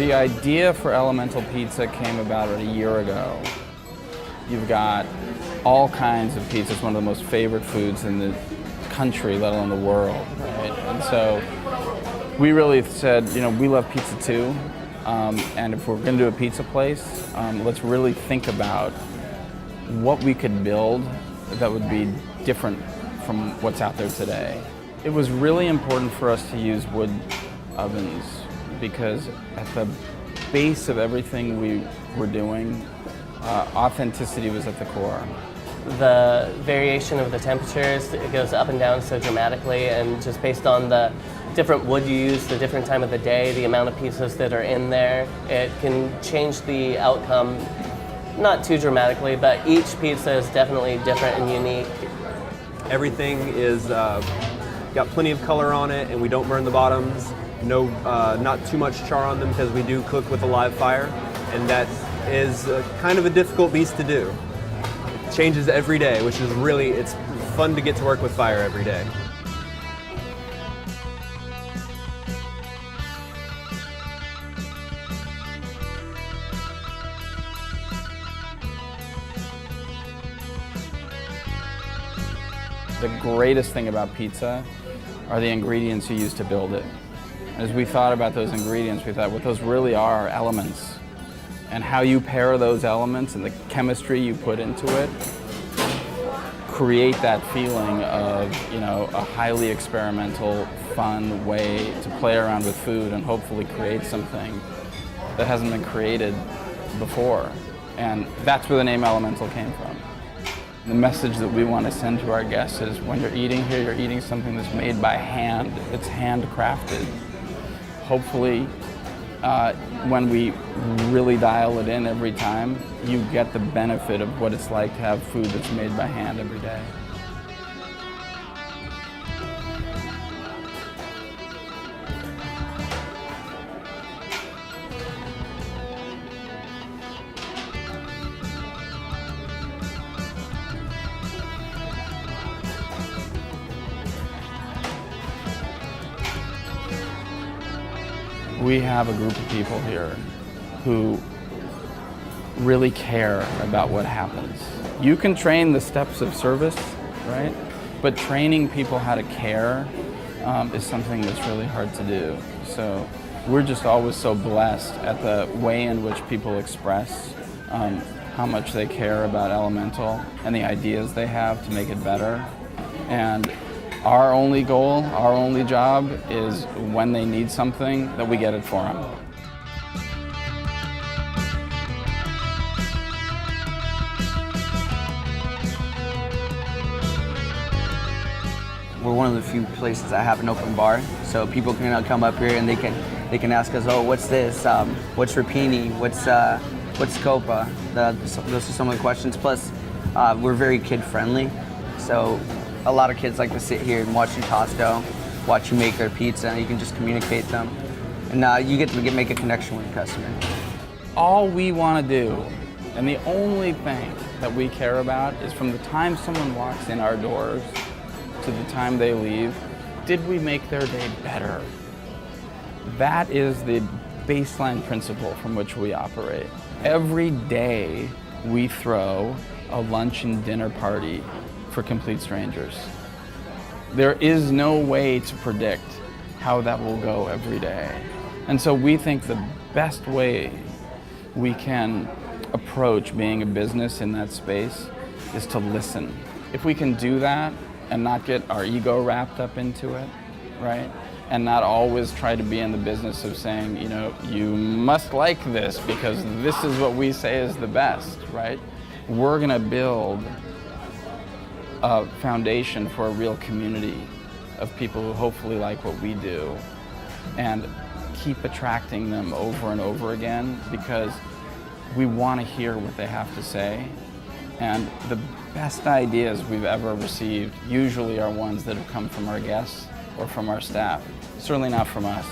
The idea for Elemental Pizza came about a year ago. You've got all kinds of pizza. It's one of the most favorite foods in the country, let alone the world, right? And so we really said, we love pizza too. And if we're going to do a pizza place, let's really think about what we could build that would be different from what's out there today. It was really important for us to use wood ovens because at the base of everything we were doing, authenticity was at the core. The variation of the temperatures, it goes up and down so dramatically, and just based on the different wood you use, the different time of the day, the amount of pieces that are in there, it can change the outcome, not too dramatically, but each pizza is definitely different and unique. Everything is got plenty of color on it, and we don't burn the bottoms. No, not too much char on them because we do cook with a live fire, and that is kind of a difficult beast to do. It changes every day, which is it's fun to get to work with fire every day. The greatest thing about pizza are the ingredients you use to build it. As we thought about those ingredients, we thought what those really are elements, and how you pair those elements and the chemistry you put into it create that feeling of, a highly experimental, fun way to play around with food and hopefully create something that hasn't been created before. And that's where the name Elemental came from. The message that we want to send to our guests is when you're eating here, you're eating something that's made by hand. It's handcrafted. Hopefully, when we really dial it in every time, you get the benefit of what it's like to have food that's made by hand every day. We have a group of people here who really care about what happens. You can train the steps of service, right? But training people how to care is something that's really hard to do. So we're just always so blessed at the way in which people express how much they care about Elemental and the ideas they have to make it better. And our only goal, our only job is when they need something, that we get it for them. We're one of the few places that have an open bar, so people can come up here and they can ask us, oh, what's this? What's rapini? What's copa? Those are some of the questions. Plus, we're very kid friendly, so a lot of kids like to sit here and watch you toss dough, watch you make their pizza, and you can just communicate them. And you get to make a connection with the customer. All we want to do, and the only thing that we care about, is from the time someone walks in our doors to the time they leave, did we make their day better? That is the baseline principle from which we operate. Every day we throw a lunch and dinner party for complete strangers. There is no way to predict how that will go every day. And so we think the best way we can approach being a business in that space is to listen. If we can do that and not get our ego wrapped up into it, right? And not always try to be in the business of saying, you must like this because this is what we say is the best, right? We're gonna build a foundation for a real community of people who hopefully like what we do and keep attracting them over and over again because we want to hear what they have to say. And the best ideas we've ever received usually are ones that have come from our guests or from our staff, certainly not from us.